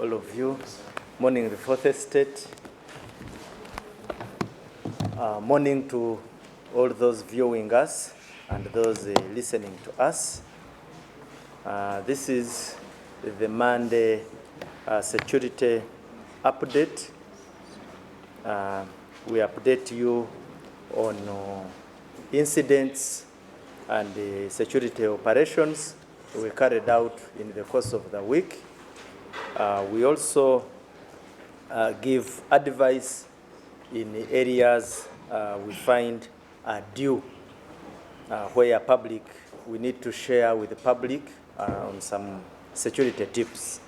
all of you. Morning, the Fourth Estate. Morning to all those viewing us and those listening to us. This is the Monday security update. We update you on incidents and security operations we carried out in the course of the week. We also give advice in areas we find are due, where we need to share with the public on some security tips.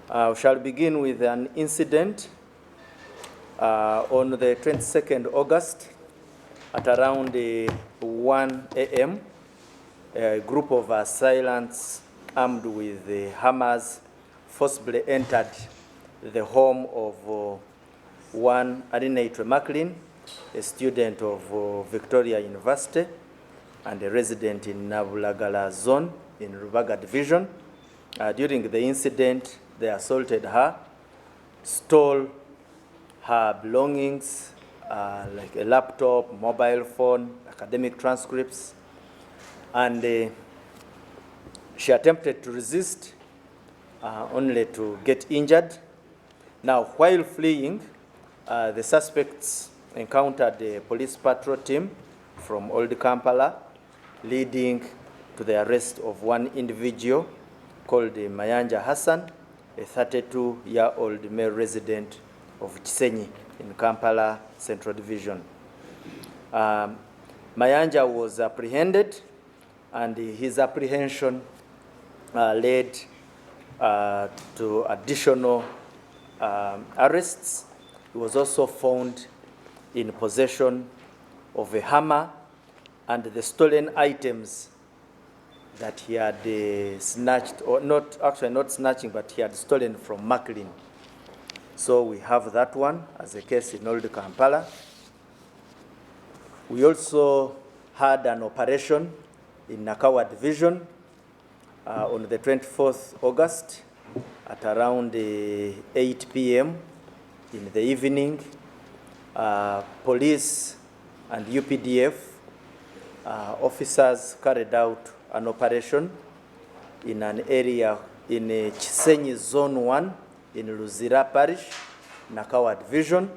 We shall begin with an incident on the 22nd August at around 1 a.m. A group of assailants armed with hammers forcibly entered the home of one Arinaitre Macklin, a student of Victoria University and a resident in Nabulagala Zone in Rubaga Division. During the incident, they assaulted her, stole her belongings, like a laptop, mobile phone, academic transcripts, and she attempted to resist, only to get injured. Now, while fleeing, the suspects encountered a police patrol team from Old Kampala, leading to the arrest of one individual called Mayanja Hassan, a 32-year-old male resident of Chisenyi in Kampala Central Division. Mayanja was apprehended, and his apprehension led to additional arrests. He was also found in possession of a hammer and the stolen items that he had snatched, or not snatching, but he had stolen from Macklin. So we have that one as a case in Old Kampala. We also had an operation in Nakawa Division on the 24th August at around 8 p.m. in the evening. Police and UPDF officers carried out an operation in an area in Chisenyi Zone 1 in Luzira Parish, Nakawa Division.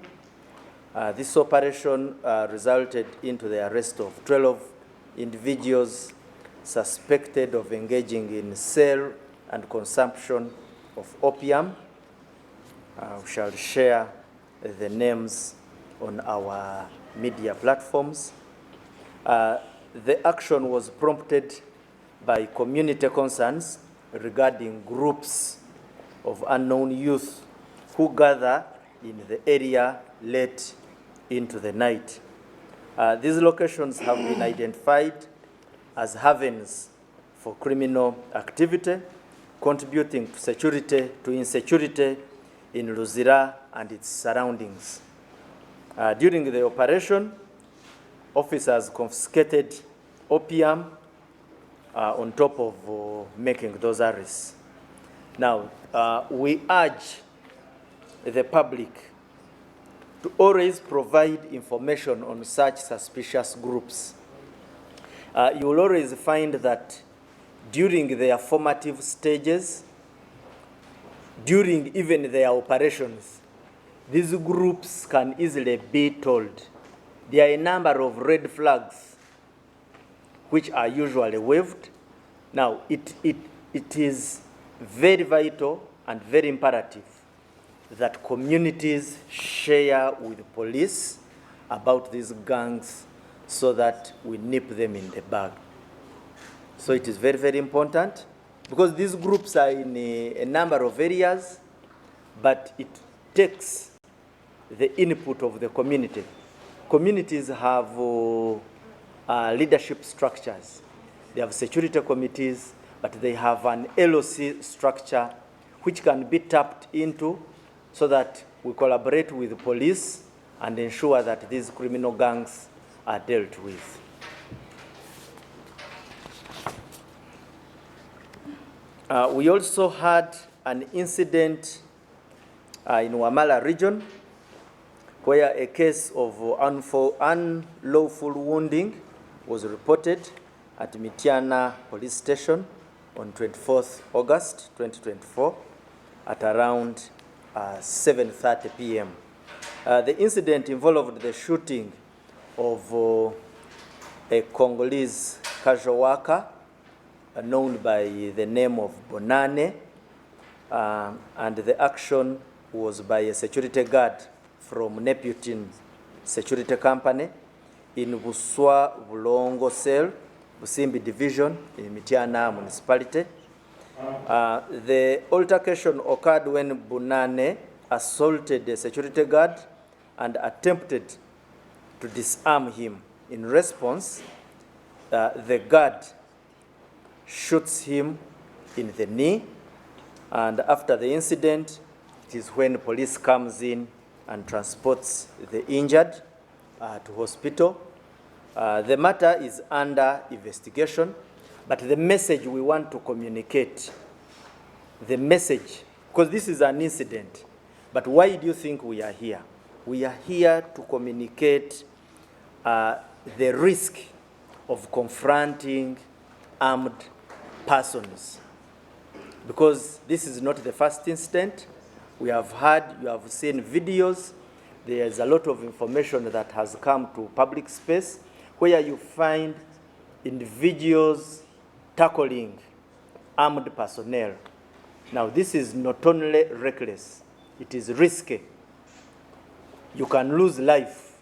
This operation resulted into the arrest of 12 individuals suspected of engaging in sale and consumption of opium. We shall share the names on our media platforms. The action was prompted by community concerns regarding groups of unknown youth who gather in the area late into the night. These locations have been identified as havens for criminal activity, contributing to insecurity in Luzira and its surroundings. During the operation, officers confiscated opium on top of making those arrests. Now, we urge the public to always provide information on such suspicious groups. You will always find that during their formative stages, during even their operations, these groups can easily be told. There are a number of red flags which are usually waved. Now, it is very vital and very imperative that communities share with police about these gangs so that we nip them in the bud. So it is very, very important, because these groups are in a number of areas, but it takes the input of the community. Communities have leadership structures. They have security committees, but they have an LOC structure which can be tapped into so that we collaborate with the police and ensure that these criminal gangs are dealt with. We also had an incident in Wamala region where a case of unlawful wounding was reported at Mitiana Police Station on 24th August 2024 at around 7:30 p.m. The incident involved the shooting of a Congolese casual worker known by the name of Bonane, and the action was by a security guard from Neputin Security Company in Buswa Bulongo Cell, Busimbi Division in Mitiana Municipality. The altercation occurred when Bonane assaulted the security guard and attempted to disarm him. In response, the guard shoots him in the knee, and after the incident, it is when police comes in and transports the injured to hospital. The matter is under investigation, but the message we want to communicate, the message, because this is an incident, but why do you think we are here? We are here to communicate the risk of confronting armed persons, because this is not the first incident. We have heard, you have seen videos. There is a lot of information that has come to public space where you find individuals tackling armed personnel. Now, this is not only reckless, it is risky. You can lose life.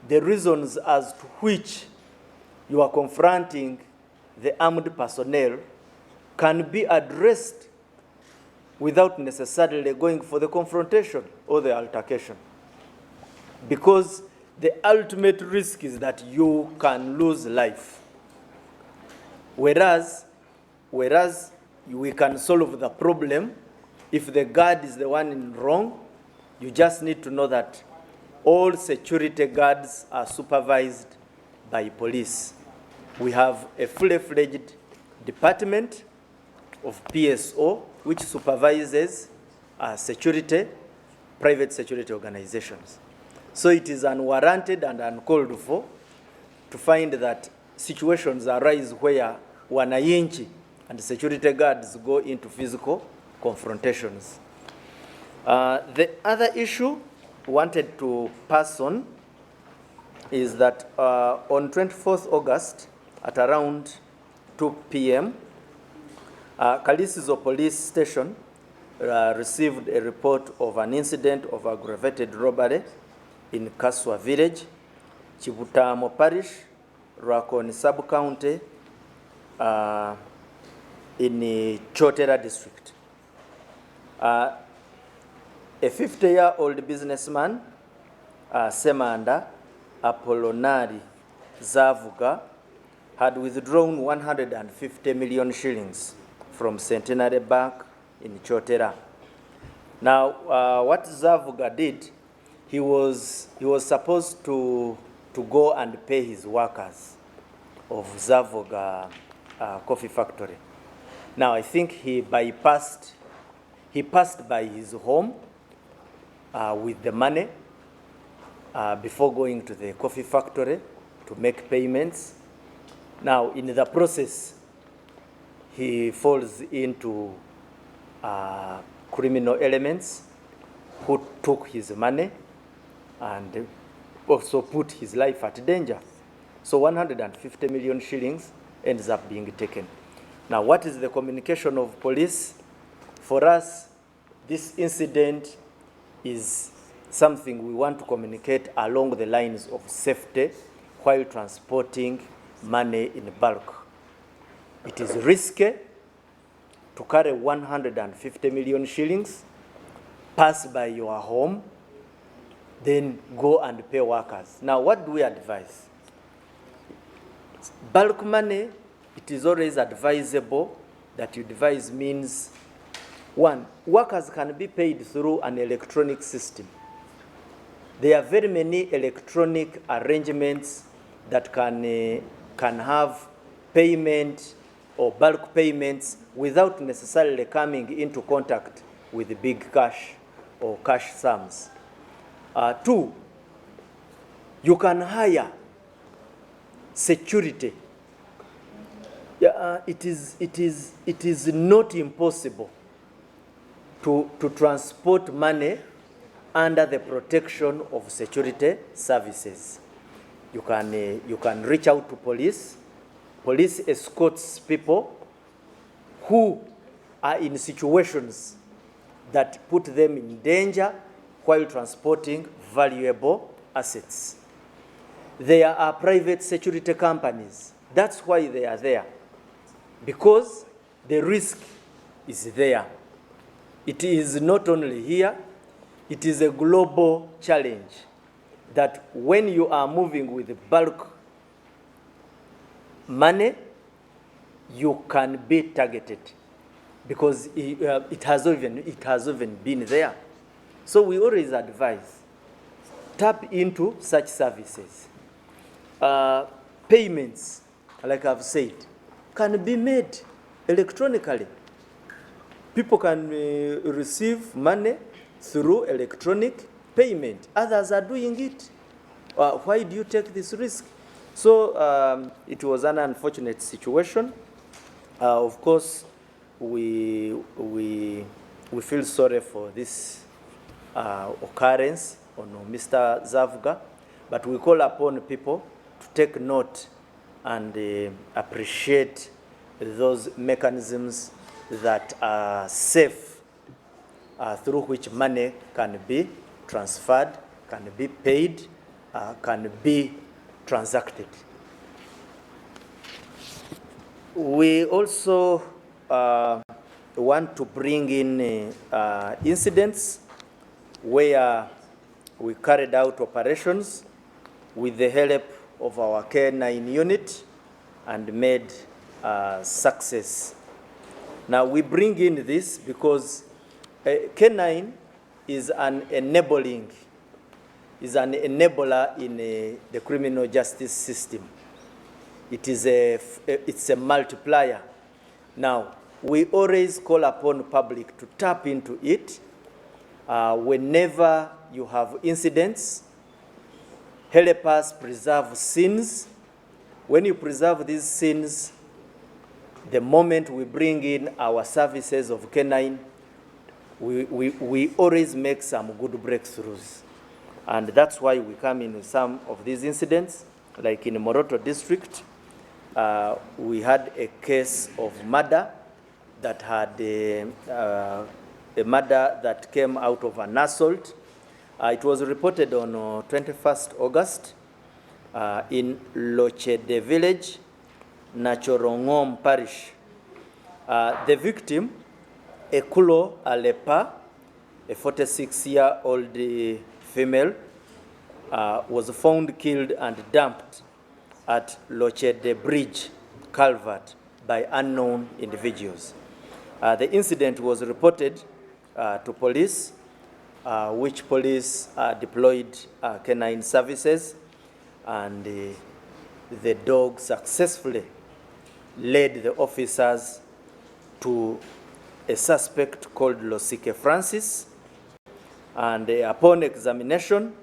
The reasons as to which you are confronting the armed personnel can be addressed without necessarily going for the confrontation or the altercation. Because the ultimate risk is that you can lose life. Whereas we can solve the problem if the guard is the one in wrong. You just need to know that all security guards are supervised by police. We have a fully-fledged department of PSO which supervises security, private security organizations. So it is unwarranted and uncalled for to find that situations arise where wananchi and security guards go into physical confrontations. The other issue wanted to pass on is that on 24th August at around 2 p.m., Kalisizo Police Station received a report of an incident of aggravated robbery in Kaswa Village, Chibutamo Parish, Rakoni Sub-County, in Chotera District. A 50-year-old businessman, Semanda Apollonari Zavuga, had withdrawn 150 million shillings from Centenary Bank in Chotera. Now, what Zavuga did, he was supposed to go and pay his workers of Zavuga Coffee Factory. Now, I think he passed by his home with the money before going to the coffee factory to make payments. Now, in the process, he falls into criminal elements who took his money and also put his life at danger. So 150 million shillings ends up being taken. Now, what is the communication of police? For us, this incident is something we want to communicate along the lines of safety while transporting money in bulk. It is risky to carry 150 million shillings, pass by your home, then go and pay workers. Now, what do we advise? Bulk money, it is always advisable that you devise means. One, workers can be paid through an electronic system. There are very many electronic arrangements that can have payment or bulk payments without necessarily coming into contact with big cash or cash sums. 2, you can hire security. It is not impossible to transport money under the protection of security services. You can reach out to police. Police escorts people who are in situations that put them in danger while transporting valuable assets. There are private security companies. That's why they are there, because the risk is there. It is not only here, it is a global challenge that when you are moving with bulk money, you can be targeted, because it has even been there. So we always advise, tap into such services. Payments, like I've said, can be made electronically. People can receive money through electronic payment. Others are doing it. Why do you take this risk? So it was an unfortunate situation. Of course, we feel sorry for this occurrence on Mr. Zavga, but we call upon people to take note and appreciate those mechanisms that are safe, through which money can be transferred, can be paid, can be transacted. We also want to bring in incidents where we carried out operations with the help of our K9 unit and made success. Now we bring in this because K9 is an enabler in the criminal justice system. It's a multiplier. Now, we always call upon public to tap into it. Whenever you have incidents, help us preserve scenes. When you preserve these scenes, the moment we bring in our services of K9, we always make some good breakthroughs. And that's why we come in some of these incidents, like in Moroto district. We had a case of murder that had a murder that came out of an assault. It was reported on 21st August in Lochede village, Nachorongom parish. The victim, Ekulo Alepa, a 46-year-old female, was found killed and dumped at Lochede Bridge culvert by unknown individuals. The incident was reported to police, which police deployed canine services, and the dog successfully led the officers to a suspect called Losike Francis, and upon examination,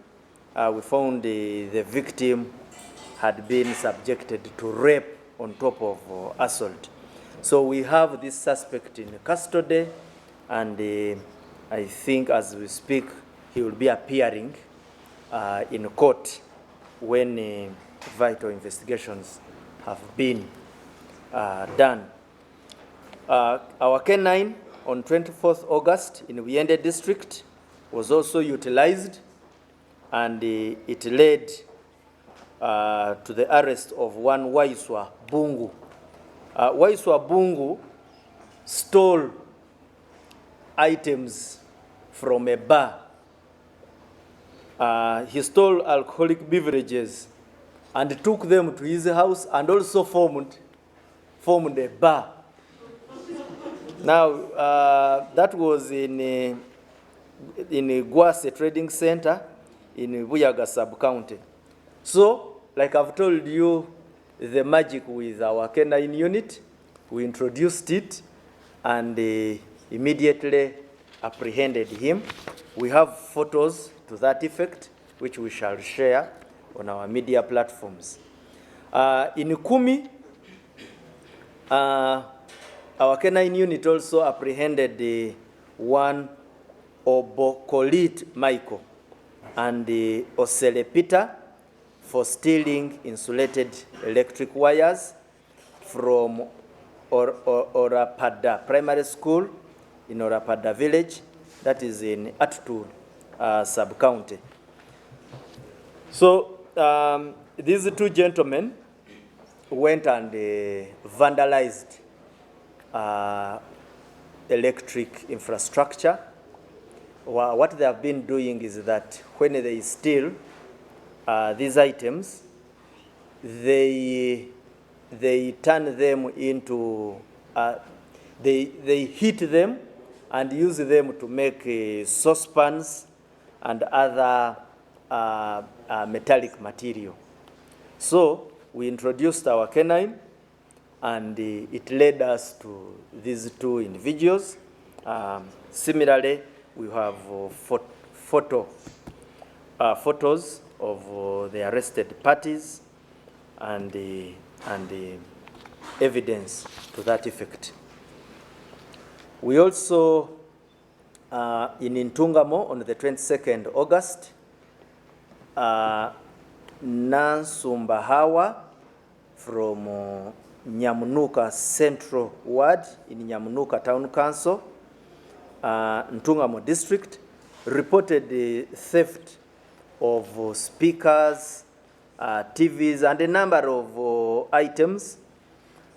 we found the victim had been subjected to rape on top of assault. So we have this suspect in custody, and I think as we speak, he will be appearing in court when vital investigations have been done. Our K9 on 24th August in Uyende district was also utilized, and it led to the arrest of one Waiswa Bungu. Waiswa Bungu stole items from a bar. He stole alcoholic beverages and took them to his house, and also formed a bar. Now, that was in Gwase Trading Center in Buyaga sub-county. So, like I've told you, the magic with our K9 unit, we introduced it and immediately apprehended him. We have photos to that effect, which we shall share on our media platforms. In Kumi, our K9 unit also apprehended one Obokolit Michael and Osele Peter for stealing insulated electric wires from Orapada Primary School in Orapada Village, that is in Atutu sub-county. So these two gentlemen went and vandalized electric infrastructure. What they have been doing is that when they steal these items, they turn them into, they heat them and use them to make saucepans and other metallic material. So we introduced our K9 and it led us to these two individuals. Similarly, we have photos of the arrested parties and evidence to that effect. We also, in Intungamo on the 22nd August, Nansumbahawa from Nyamunuka Central Ward in Nyamunuka Town Council, Ntungamo District, reported the theft of speakers, TVs, and a number of items.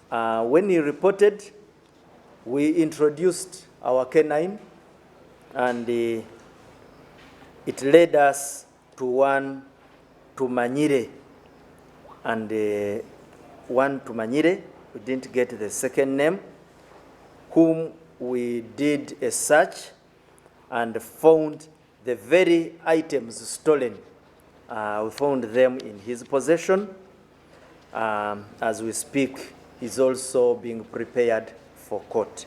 When he reported, we introduced our K9, and it led us to one Tumanyire, and one Tumanyire, we didn't get the second name, whom we did a search and found the very items stolen. We found them in his possession. As we speak, he's also being prepared for court.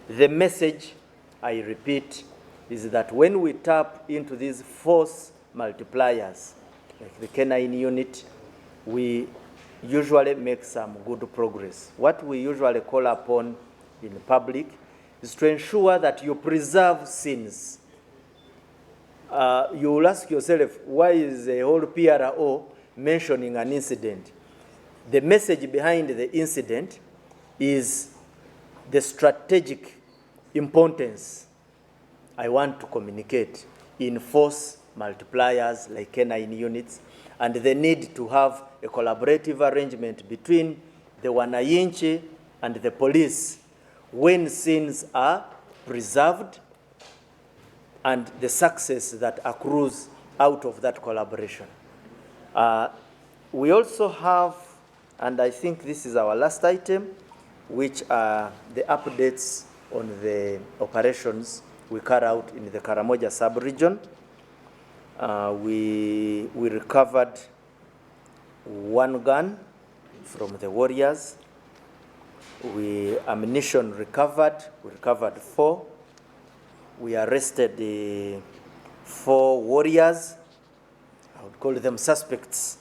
The message, I repeat, is that when we tap into these force multipliers, like the K9 unit, we usually make some good progress. What we usually call upon in public is to ensure that you preserve scenes. You will ask yourself, why is a whole PRO mentioning an incident? The message behind the incident is the strategic importance I want to communicate in force multipliers like K9 units, and the need to have a collaborative arrangement between the wananchi and the police when scenes are preserved, and the success that accrues out of that collaboration. We also have, and I think this is our last item, which are the updates on the operations we carry out in the Karamoja sub-region. We recovered one gun from the warriors. Ammunition recovered. We recovered 4. We arrested 4 warriors. I would call them suspects.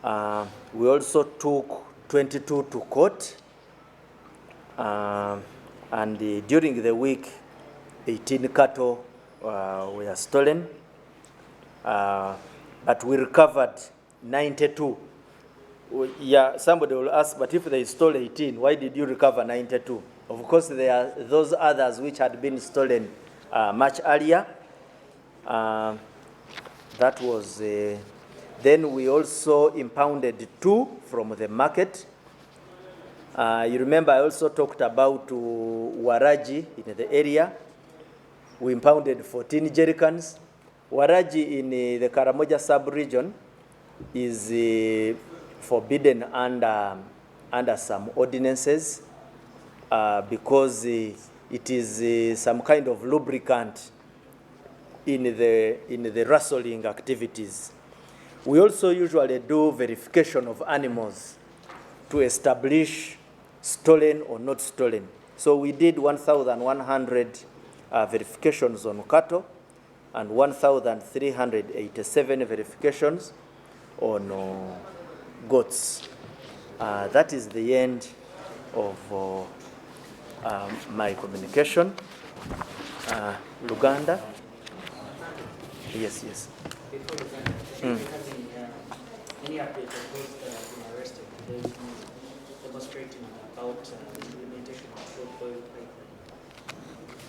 We also took 22 to court. And during the week, 18 cattle were stolen. But we recovered 92. Yeah, somebody will ask, but if they stole 18, why did you recover 92? Of course, there are those others which had been stolen much earlier. That was, then we also impounded 2 from the market. You remember I also talked about Waraji in the area. We impounded 14 jerrycans. Waraji in the Karamoja sub-region is forbidden under some ordinances because it is some kind of lubricant in the rustling activities. We also usually do verification of animals to establish stolen or not stolen. So we did 1,100 verifications on cattle and 1,387 verifications on goats. That is the end of my communication. Luganda? Yes, yes. Before Luganda, any update of those that have been arrested? There is no demonstrating about the implementation of short oil pipeline.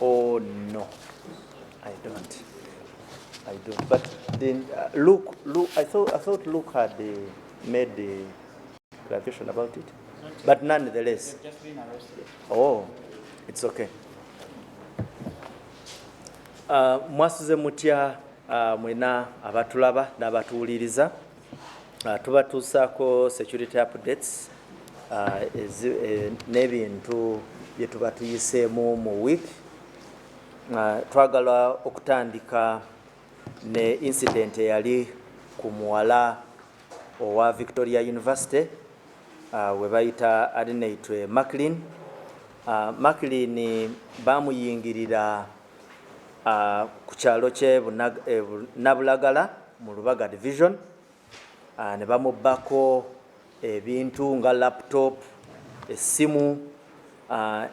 Oh no, I don't. But then Luke, I thought Luke had made the clarification about it, but nonetheless. They've just been arrested. Oh, it's okay. Mwasuze mutya mwena abatulaba n'abatuwuliriza. Tubatuusaako security updates n'ebintu bye tuba tuyiseemu mu week. Twagala okutandika ne incident eyali ku muwala owa Victoria University we bayita Adinaitwe Maclean. Maclean bamuyingirira ku kyalo kye Nabulagala mu Lubaga division, ne bamubbako ebintu nga laptop, essimu,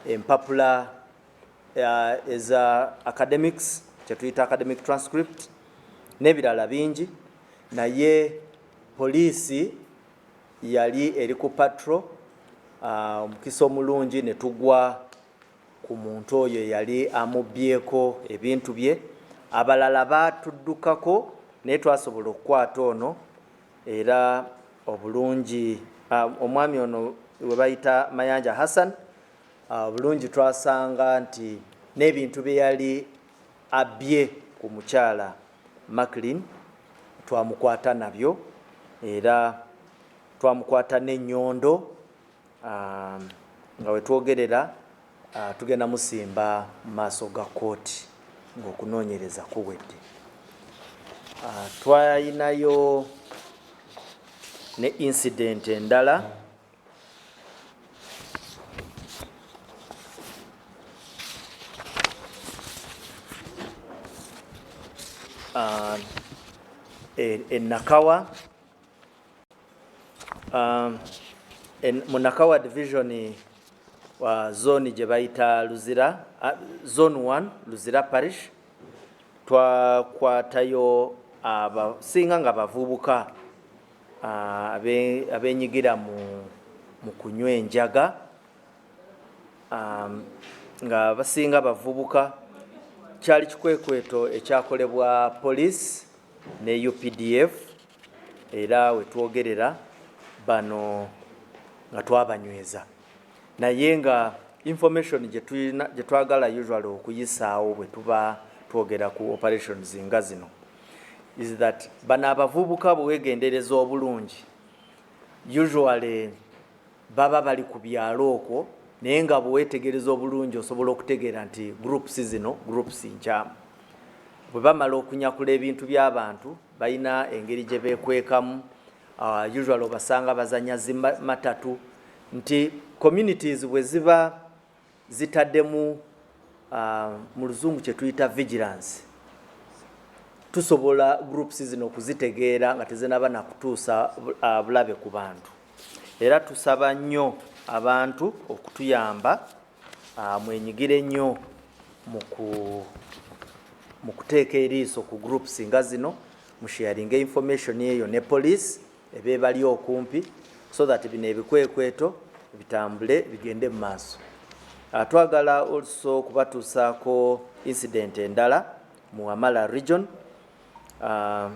empapula eza academics, kyetuyita academic transcript, n'ebirala bingi. Naye poliisi yali eri ku patrol, omukisa omulungi ne tugwa ku muntu oyo yali amubbyeko ebintu bye. Abalala batuddukako naye twasobola okukwata ono, era obulungi omwami ono we bayita Mayanja Hassan, obulungi twasanga nti n'ebintu bye yali abbye ku mukyala Maclean twamukwata nabyo, era twamukwata n'ennyondo nga wetwogerera tugenda musimba mu maaso ga kooti ng'okunoonyereza kuwedde. Twalinayo ne incident endala Nakawa, mu Nakawa division wa zone gye bayita Luzira, zone 1 Luzira parish. Twakwatayo abasinga nga bavubuka abenyigira mu kunywa enjaga, nga basinga bavubuka. Kyali kikwekweto ekyakolebwa police ne UPDF, era wetwogerera bano nga twabanyweza. Naye nga information gye twagala usually okuyisaawo bwe tuba twogera ku operations nga zino is that bano abavubuka bwewegendereza obulungi usually baba bali ku byalo okwo, naye nga bwewetegereza obulungi osobola okutegeera nti groups zino groups nkyamu. Bwe bamala okunyakula ebintu by'abantu balina engeri gye beekwekamu. Usually obasanga bazanya zimatatu, nti communities bwe ziba zitaddemu mu luzungu kye tuyita vigilance, tusobola groups zino okuzitegeera nga tezinaba nakutuusa bulabe ku bantu. Era tusaba nnyo abantu okutuyamba mwenyigire nnyo mu kuteeka eriiso ku groups nga zino, mu sharing information eyo ne police ebe bali okumpi, so that bino ebikwekweto bitambule bigende mu maaso. Twagala also kubatuusaako incident endala mu Amala region nga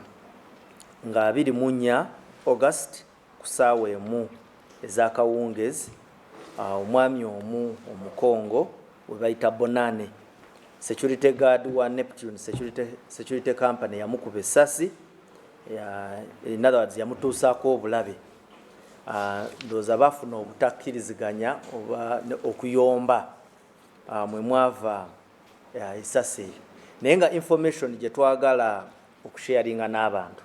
24 August ku ssaawa emu ez'akawungeezi, omwami omu omukongo we bayita Bonane, security guard wa Neptune security company yamukuba essasi, in other words yamutuusaako obulabe. Ndowooza bafuna obutakkiriziganya oba okuyomba mwe mwava essasi eyo. Naye nga information gye twagala okusharinga n'abantu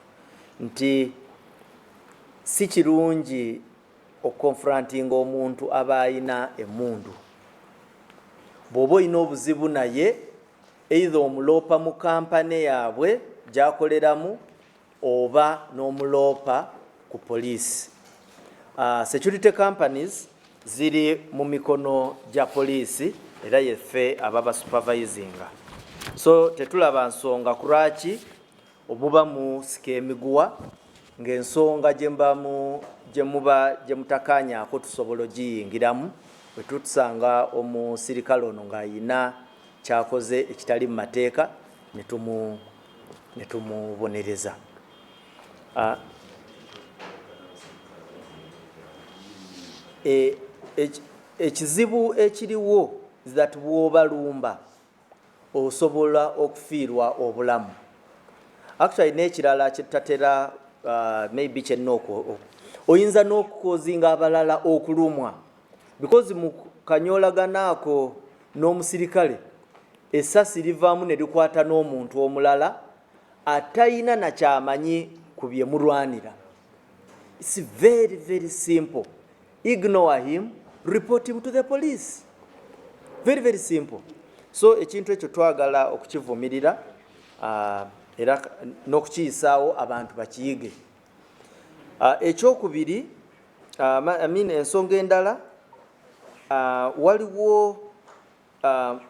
nti si kirungi okonfrontinga omuntu aba alina emmundu. Bw'oba olina obuzibu naye either omuloopa mu kampani yaabwe gy'akoleramu oba n'omuloopa ku poliisi. Security companies ziri mu mikono gya poliisi era yeffe ababa supervisinga. So tetulaba nsonga ku lwaki obuba mu sika emiguwa ng'ensonga gye mutakanyaako tusobola ogiyingiramu bwe tutusanga omusirikale ono ng'ayina kyakoze ekitali mu mateeka ne tumubonereza. Ekizibu ekiriwo is that bw'obalumba osobola okufiirwa obulamu. Actually n'ekirala kyetatera maybe kyenna oyinza n'okukozinga abalala okulumwa because mu kanyolagana ako n'omusirikale essasi livaamu ne likwata n'omuntu omulala atayina na kyamanyi ku bye mulwanira. It's very, very simple. Ignore him, report him to the police. Very, very simple. So ekintu ekyo twagala okukivumirira era n'okukiyisaawo abantu bakiyige. Ekyokubiri, ensonga endala, waliwo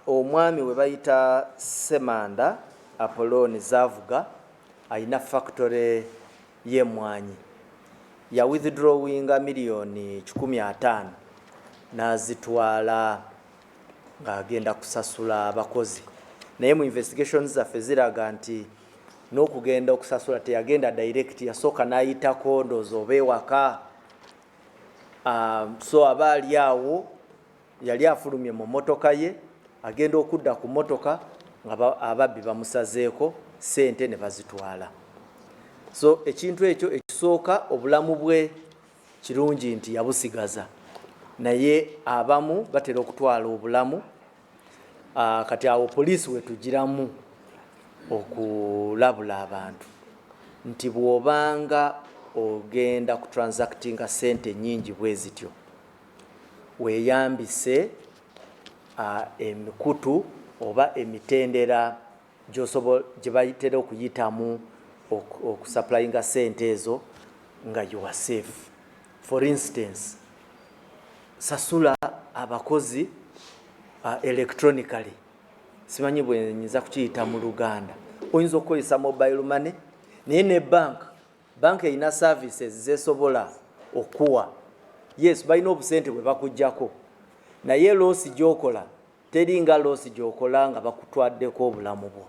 omwami we bayita Semanda Apoloni Zavuga ayina factory y'emmwanyi. Ya withdrawinga miliyoni 15 n'azitwala ng'agenda kusasula abakozi. Naye mu investigations zaffe ziraga nti n'okugenda okusasula teyagenda direct, yasooka n'ayitako ndowooza oba ewaka. So aba ali awo yali afulumye mu motoka ye agenda okudda ku motoka nga ababbi bamusazeeko ssente ne bazitwala. So ekintu ekyo ekisooka obulamu bwe kirungi nti yabusigaza, naye abamu batera okutwala obulamu. Kati awo poliisi wetugiramu okulabula abantu nti bw'obanga ogenda ku transactinga sente nyingi bwe zityo weeyambise emikutu oba emitendera gye bayitera okuyitamu okusupplyinga sente ezo nga you are safe. For instance, sasula abakozi electronically. Simanyi bwe nyinza kukiyita mu Luganda. Oyinza okukozesa mobile money naye ne bank erina services zesobola okuwa. Yes, balina obusente bwe bakuggyako naye loosi gy'okola teringa loosi gy'okola nga bakutwaddeko obulamu bwo.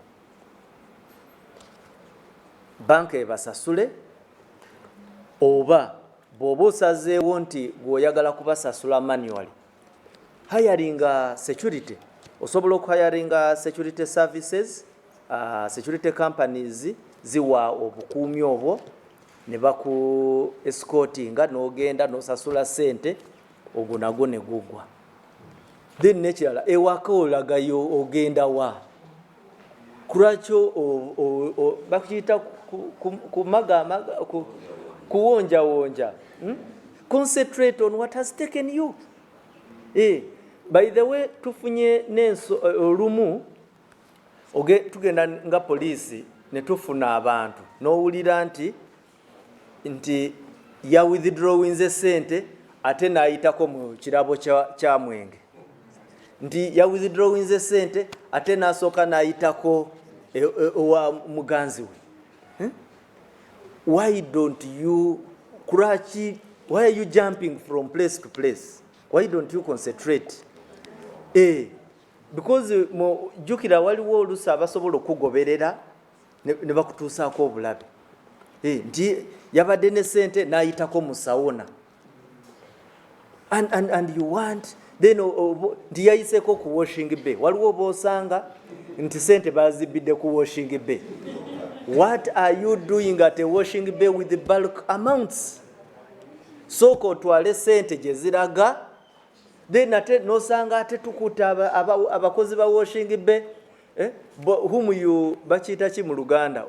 Bank ebasasule, oba bw'oba osazeewo nti bw'oyagala kubasasula manually, hiring security. Osobola okuhiringa security services. Security companies ziwa obukuumi obwo ne baku escortinga n'ogenda n'osasula sente ogwo nagwo ne gugwa. Then nekirala ewaka olagayo ogenda wa kulwakyo bakiyita kuwonja. Concentrate on what has taken you. By the way, tufunye olumu tugenda nga poliisi ne tufuna abantu n'owulira nti ya withdrawinze sente ate n'ayitako mu kirabo kya mwenge, nti ya withdrawinze sente ate n'asooka n'ayitako owa muganzi we. Why don't you why are you jumping from place to place? Why don't you concentrate? Because jukira waliwo olusa abasobola okugoberera ne bakutuusaako obulabe. Nti yabadde ne sente n'ayitako mu sawuna. And you want then nti yayiseeko ku washing bay. Waliwo boosanga nti sente bazibidde ku washing bay. What are you doing at a washing bay with the bulk amounts? Sooka otwale sente gye ziraga, then ate nosanga ate tukuta abakozi ba washing bay, whom you bakiyita ki mu Luganda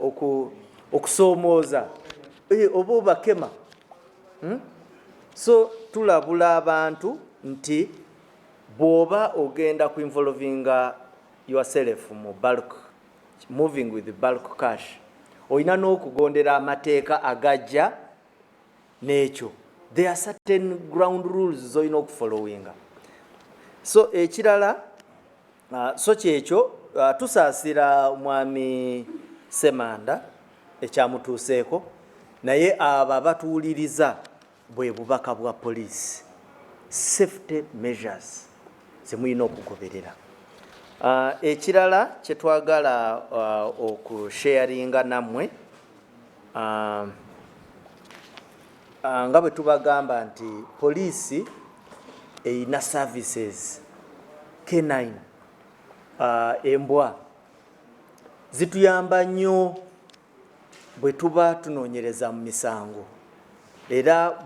okusoomooza, oba obakema. So tulabula abantu nti bwoba ogenda ku involvinga yourself mu bulk, moving with bulk cash, olina n'okugondera amateeka agajja n'ekyo. There are certain ground rules z'olina okufollowinga. So ekirala so kyekyo tusaasira mwami Semanda ekyamutuuseeko, naye abo abatuwuliriza bwe bubaka bwa poliisi, safety measures zemulina okugoberera. Ekirala kye twagala okusharinga nammwe, nga bwe tubagamba nti poliisi eyina services K9, embwa zituyamba nnyo bwe tuba tunoonyereza mu misango, era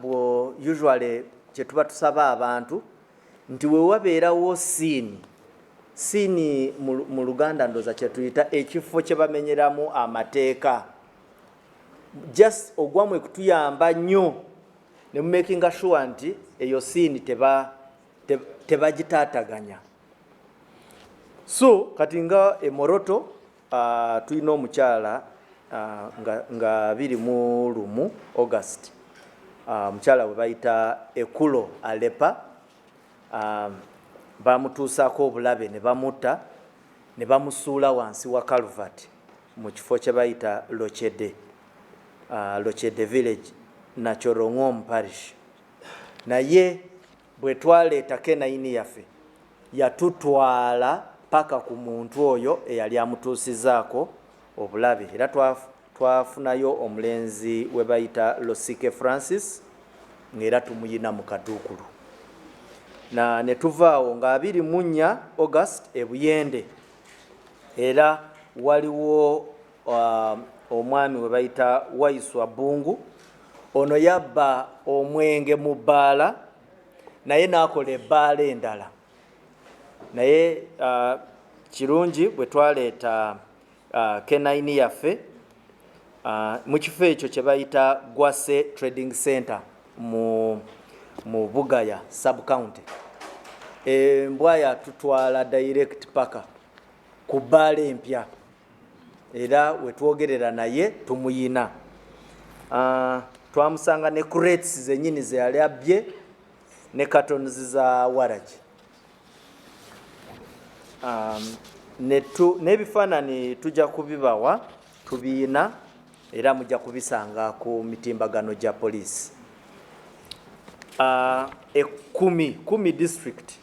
usually kye tuba tusaba abantu nti we wabeerawo siini mu Luganda ndoza kye tuyita ekifo kye bamenyeramu amateeka, just ogwamwe kutuyamba nnyo ne mu making sure nti eyo siini tebagitaataganya. So kati nga Moroto tulina omukyala nga 21 August, omukyala we bayita Ekulo Alepa, bamutuusaako obulabe ne bamutta ne bamusuula wansi wa Calvert mu kifo kye bayita Lochede village Nachorongo parish. Naye bwe twaleeta K9 yaffe yatutwala paka ku muntu oyo eyali amutuusizaako obulabe, era twafunayo omulenzi we bayita Losike Francis ng'era tumuyina mu Kaduukulu. Ne tuvaawo nga 24 August Ebuyende, era waliwo omwami we bayita Waiswa Bungu, ono yabba omwenge mu bbaala naye n'akola ebbaala endala. Naye kirungi bwe twaleeta K9 yaffe mu kifo ekyo kye bayita Gwase Trading Center mu Bugaya sub-county, embwa yatutwala direct paka ku bbaala empya, era we twogerera naye tumuyina. Twamusanga ne crates zennyini ze yali abbye ne cartons za waragi. N'ebifaananyi tujja kubibawa tubiina, era mujja kubisanga ku mitimbagano gya poliisi. Kumi district,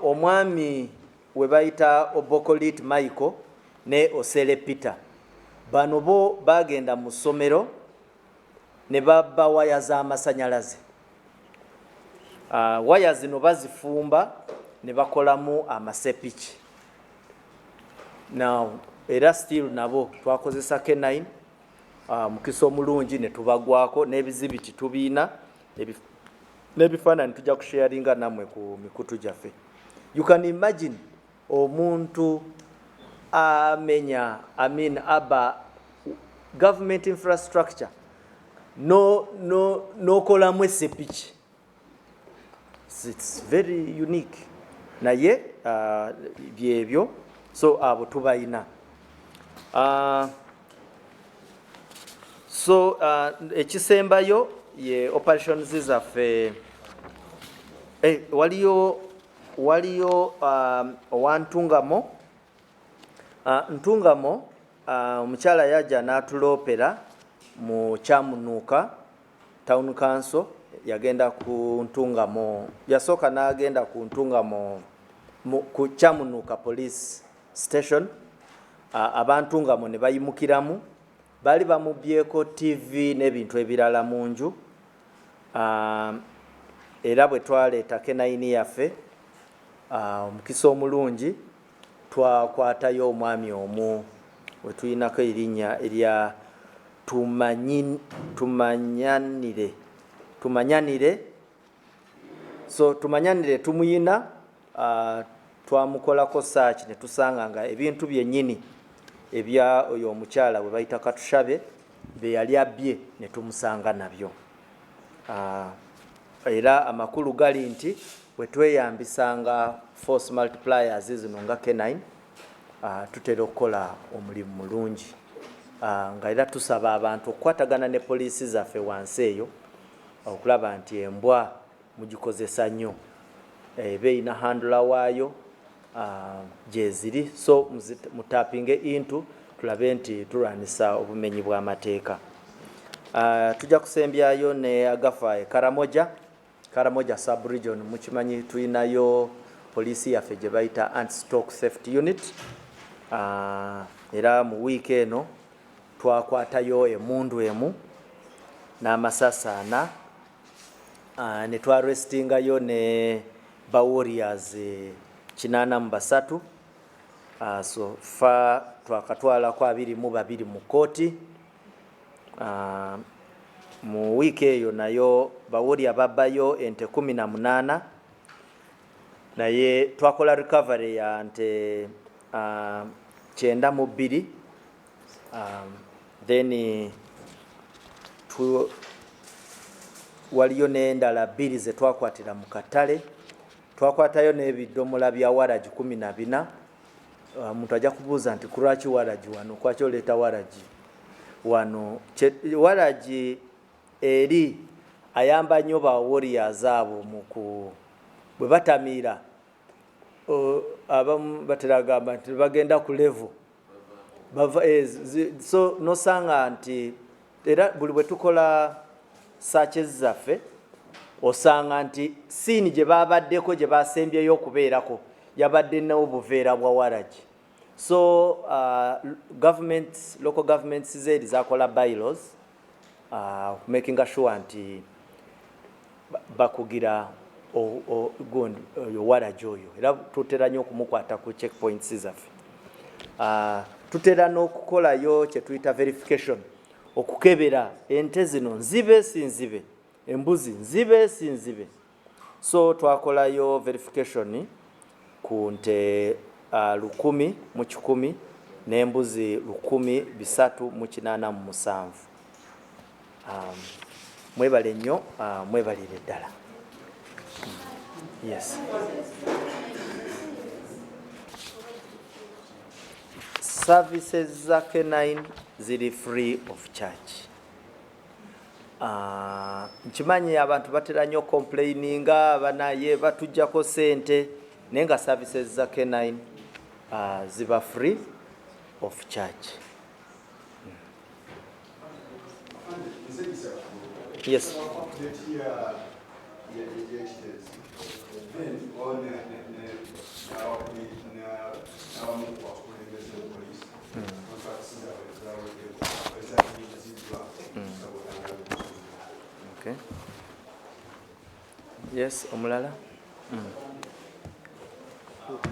omwami we bayita Obokolit Michael ne Osele Peter, bano bo bagenda mu ssomero ne babba waya z'amasanyalaze. Waya zino bazifumba ne bakolamu amasepiki. Now era still nabo twakozesa K9 mukisa omulungi ne tubagwako, n'ebizibiti tubiina, n'ebifaananyi tujja kusharinga nammwe ku mikutu gyaffe. You can imagine omuntu aba government infrastructure n'okolamu esepiki. It's very unique. Naye byebyo, so abo tubayina. So ekisembayo ye operations zaffe, waliyo owantungamo. Ntungamo omukyala yajja n'atuloopera mu Kyamunuuka Town Council, yagenda ku Ntungamo, yasooka n'agenda ku Ntungamo ku Kyamunuuka Police Station. Abantungamo ne bayimukiramu, bali bamubyeko TV n'ebintu ebirala mu nju. Era bwe twaleeta K9 yaffe, omukisa omulungi twakwatayo omwami omu we tulinako erinnya erya Tumanyanire. So Tumanyanire tumuyina, twamukolako search ne tusanga nga ebintu byennyini ebya oyo omukyala we bayita Katushabe be yali abbye ne tumusanga nabyo. era amakulu gali nti bwe tweyambisanga force multipliers zino nga K9 tutera okukola omulimu mulungi nga era tusaba abantu okukwatagana ne poliisi zaffe wansi eyo okulaba nti embwa mugikozesa nnyo eba erina handula waayo gyeziri, so mutapinge into tulabe nti tulwanisa obumenyi bw'amateeka. Tujja kusembyayo ne agafa Karamoja sub-region. Mukimanyi tulinayo poliisi yaffe gye bayita anti-stock theft unit. Era mu wiiki eno twakwatayo emundu emu n'amasasa 4 ne twarestingayo ne ba warriors 83. So fa twakatwalako 22 mu kooti. Mu wiiki eyo nayo bawulya babbayo ente 18 naye twakola recovery ya nte 92. Then waliyo n'endala 2 ze twakwatira mu katale. Twakwatayo n'ebidomola bya waraji 14. Omuntu ajja kubuuza nti kulwaki waraji wano, kwaki oleeta waraji wano? Waraji eri ayamba nnyo ba warriors abo bwe batamiira abamu batera gamba nti bagenda ku level so nosanga nti era buli bwe tukola searches zaffe osanga nti siini gye babaddeko gye basembyeyo okubeerako yabadde n'obuveera bwa waraji. So local governments zedi zakola bylaws making sure nti bakugira waraji oyo era tutera nnyo okumukwata ku checkpoints zaffe. Tutera n'okukolayo kye tuyita verification, okukebera ente zino nzibe si nzibe, embuzi nzibe si nzibe. So twakolayo verification ku nte 1,110 n'embuzi 1,387. Mwebale nnyo, mwebalire ddala. Yes. Services za K9 ziri free of charge. Nkimanyi abantu batera nnyo complaininga banaye batujjako sente naye nga services za K9 ziba free of charge. Yes. Okay. Yes, omulala.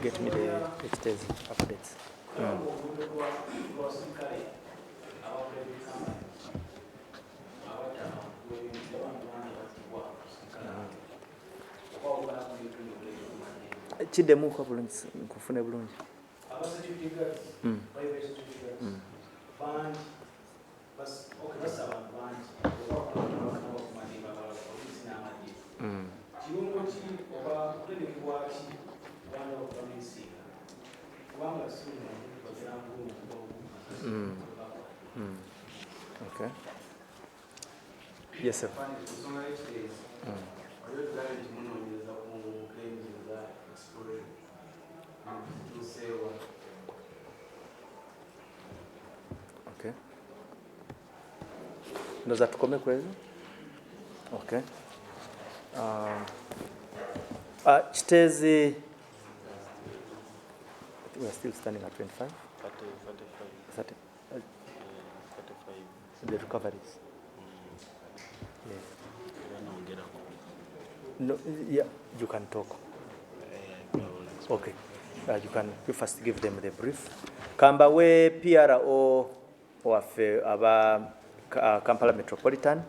Get me the extras updates. Chidemu kwa bulungi nkufune bulungi. Okay. Yes, sir. Okay. Ndoza tukome kwezi? Okay. Chitezi, we are still standing at 25? 30. 45. The recoveries. Yes. No, yeah, you can talk. Okay. You first give them the brief. Kamba we PRO waffe aba Kampala Metropolitan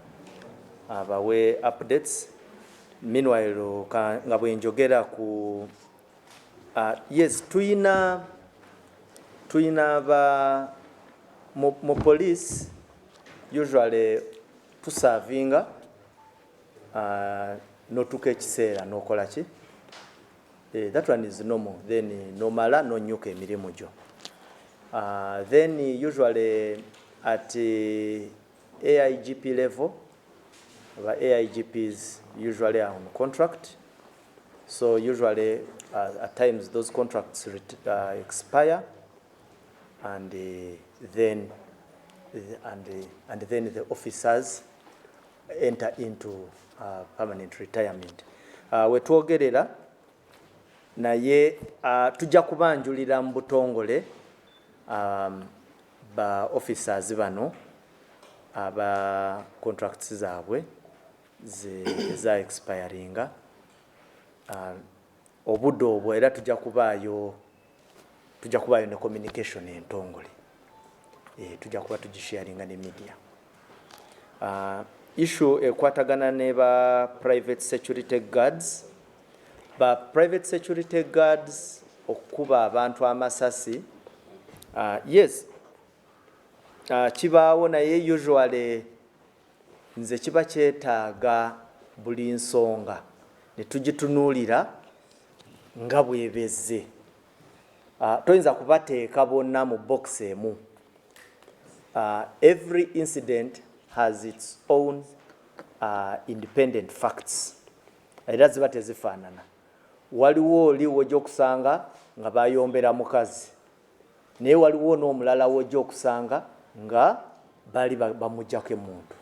aba we updates. Meanwhile nga bwe njogera ku yes tuyina ba mo police usually tusavinga notuka ekiseera nokola ki, that one is normal. Then nomala nonyuka emirimu gyo. Then usually at AIGP level, our AIGPs usually are on contract. So usually at times those contracts expire, and then the officers enter into permanent retirement. Wetwogerera naye tujja kubanjulira mu butongole ba officers bano aba contracts zaabwe za expiringa obudde obwo, era tujja kubaayo ne communication entongole, tujja kuba tugisharinga ne media. Issue ekwatagana ne ba private security guards. Ba private security guards okuba abantu amasasi, yes, kibaawo naye usually nze kiba kyetaaga buli nsonga ne tugitunuulira nga bwebezze. Toyinza kubateeka bonna mu box emu. Every incident has its own independent facts. Era ziba tezifaanana. Waliwo oli wojja okusanga nga bayombera mukazi, naye waliwo n'omulala wojja okusanga nga bali bamujjako emuntu.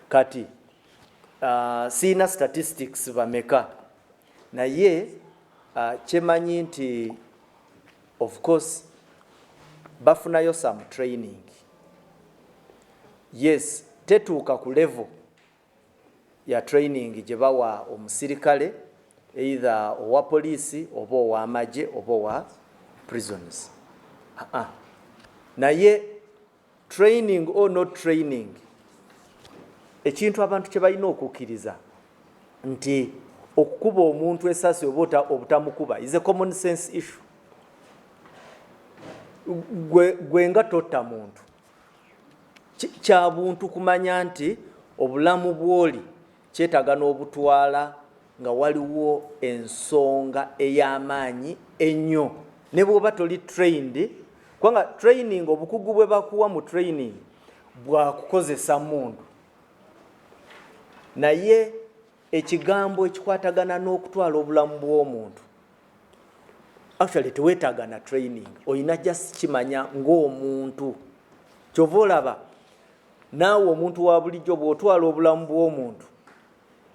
Kati siina statistics bameka, naye kyemanyi nti of course bafunayo some training. Yes, tetuuka ku level ya training gye bawa omusirikale, either owa police oba owa amagye oba owa prisons. Naye training or not training, ekintu abantu kye balina okukkiriza nti okukuba omuntu esasi oba obutamukuba is a common sense issue. Gwe nga totta muntu, kya buntu kumanya nti obulamu bw'oli kyetaaga n'obutwala nga waliwo ensonga ey'amaanyi ennyo. Ne bw'oba toli trained, kubanga training, obukugu bwe bakuwa mu training bwa kukozesa muntu, naye ekigambo ekikwatagana n'okutwala obulamu bw'omuntu actually teweetaaga na training, olina just kimanya ng'omuntu. Kyova olaba naawe omuntu wa bulijjo bw'otwala obulamu bw'omuntu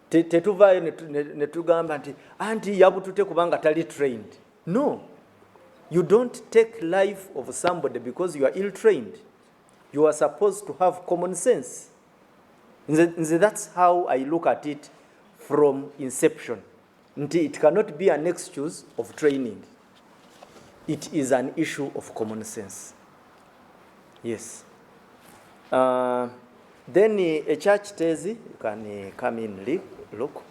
tetuvaayo ne tugamba nti anti yabutute kubanga tali trained. No, you don't take life of somebody because you are ill trained. You are supposed to have common sense. That's how I look at it from inception. It cannot be an excuse of training. It is an issue of common sense. Yes. Then a church tezi, you can come in, look.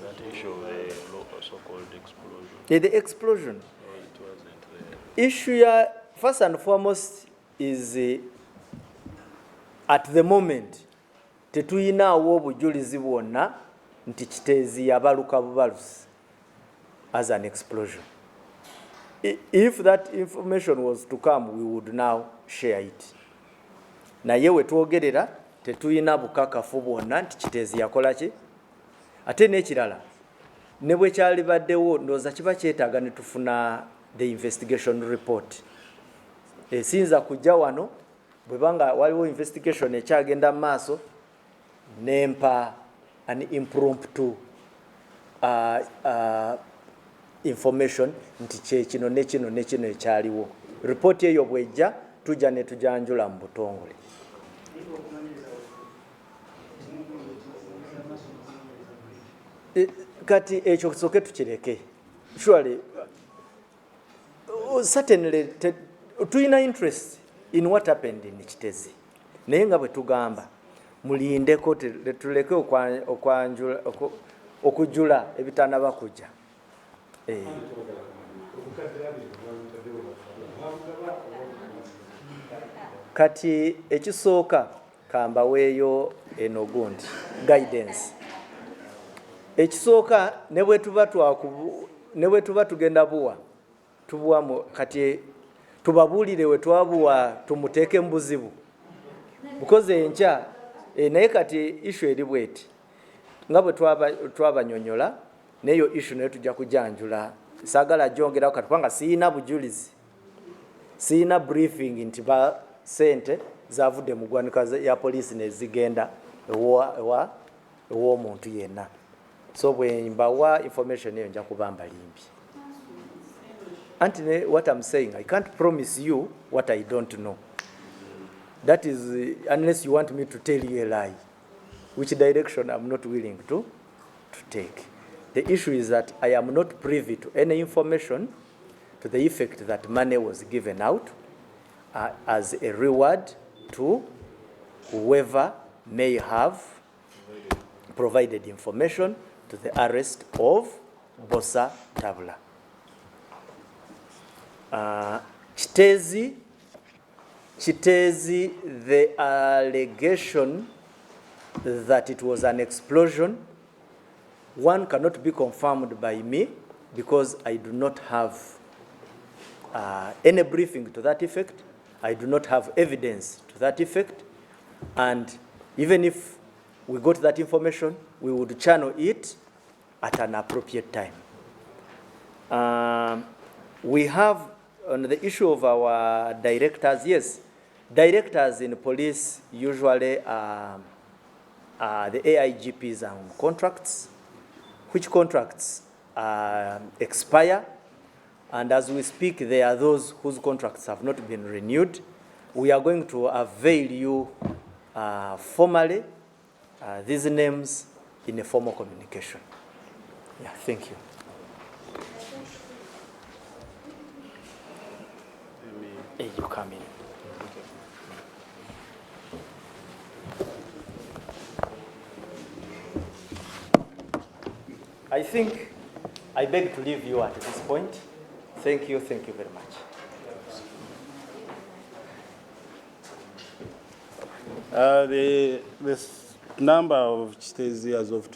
That issue of the so-called explosion. The explosion. Oh, it wasn't there. Issue here, first and foremost, is at the moment tetuyinaawo obujulizi bwonna nti Kiteezi yabaluka bubalusi as an explosion. If that information was to come, we would now share it. Naye we twogerera tetuyina bukakafu bwonna nti Kiteezi yakola ki. Ate n'ekirala ne bwe kyali baddewo ndowooza kiba kyetaaga ne tufuna the investigation report. Siyinza kujja wano bwe banga waliwo investigation ekyagenda mu maaso nempa an impromptu information nti kyekino nekino nekino ekyaliwo. Report eyo bwejja tujja ne tujanjula mu butongole. Kati ekyo kisoke tukireke. Surely, certainly, tuyina interest in what happened in Kiteezi. Naye nga bwe tugamba mulindeko tuleke okujula ebitannaba kujja. Kati ekisooka kambaweeyo eno gundi guidance. Ekisooka ne bwe tuba tugenda buwa tubuwa kati tubabuulire we twabuwa tumuteeke mu buzibu because enkya naye kati issue eri bweti nga bwe twabanyonyola neyo issue naye tujja kujanjula saagala gyongeraho kati kubanga siina bujulizi siina briefing nti ba sente zavudde mu ggwanika ya poliisi nezigenda ew'omuntu yenna. So bwe mbawa information eyo nja kuba mbalimbye. Anti what I'm saying, I can't promise you what I don't know. That is unless you want me to tell you a lie, which direction I'm not willing to take. The issue is that I am not privy to any information to the effect that money was given out as a reward to whoever may have provided information to the arrest of Bossa Tabula. Chitezi, the allegation that it was an explosion, one cannot be confirmed by me because I do not have any briefing to that effect. I do not have evidence to that effect. And even if we got that information, we would channel it at an appropriate time. We have, on the issue of our directors, yes, directors in police usually are the AIGPs on contracts, which contracts expire, and as we speak, there are those whose contracts have not been renewed. We are going to avail you formally these names in a formal communication. Yeah, thank you. Hey, you come in. I think I beg to leave you at this point. Thank you very much. The number of Chitezi as of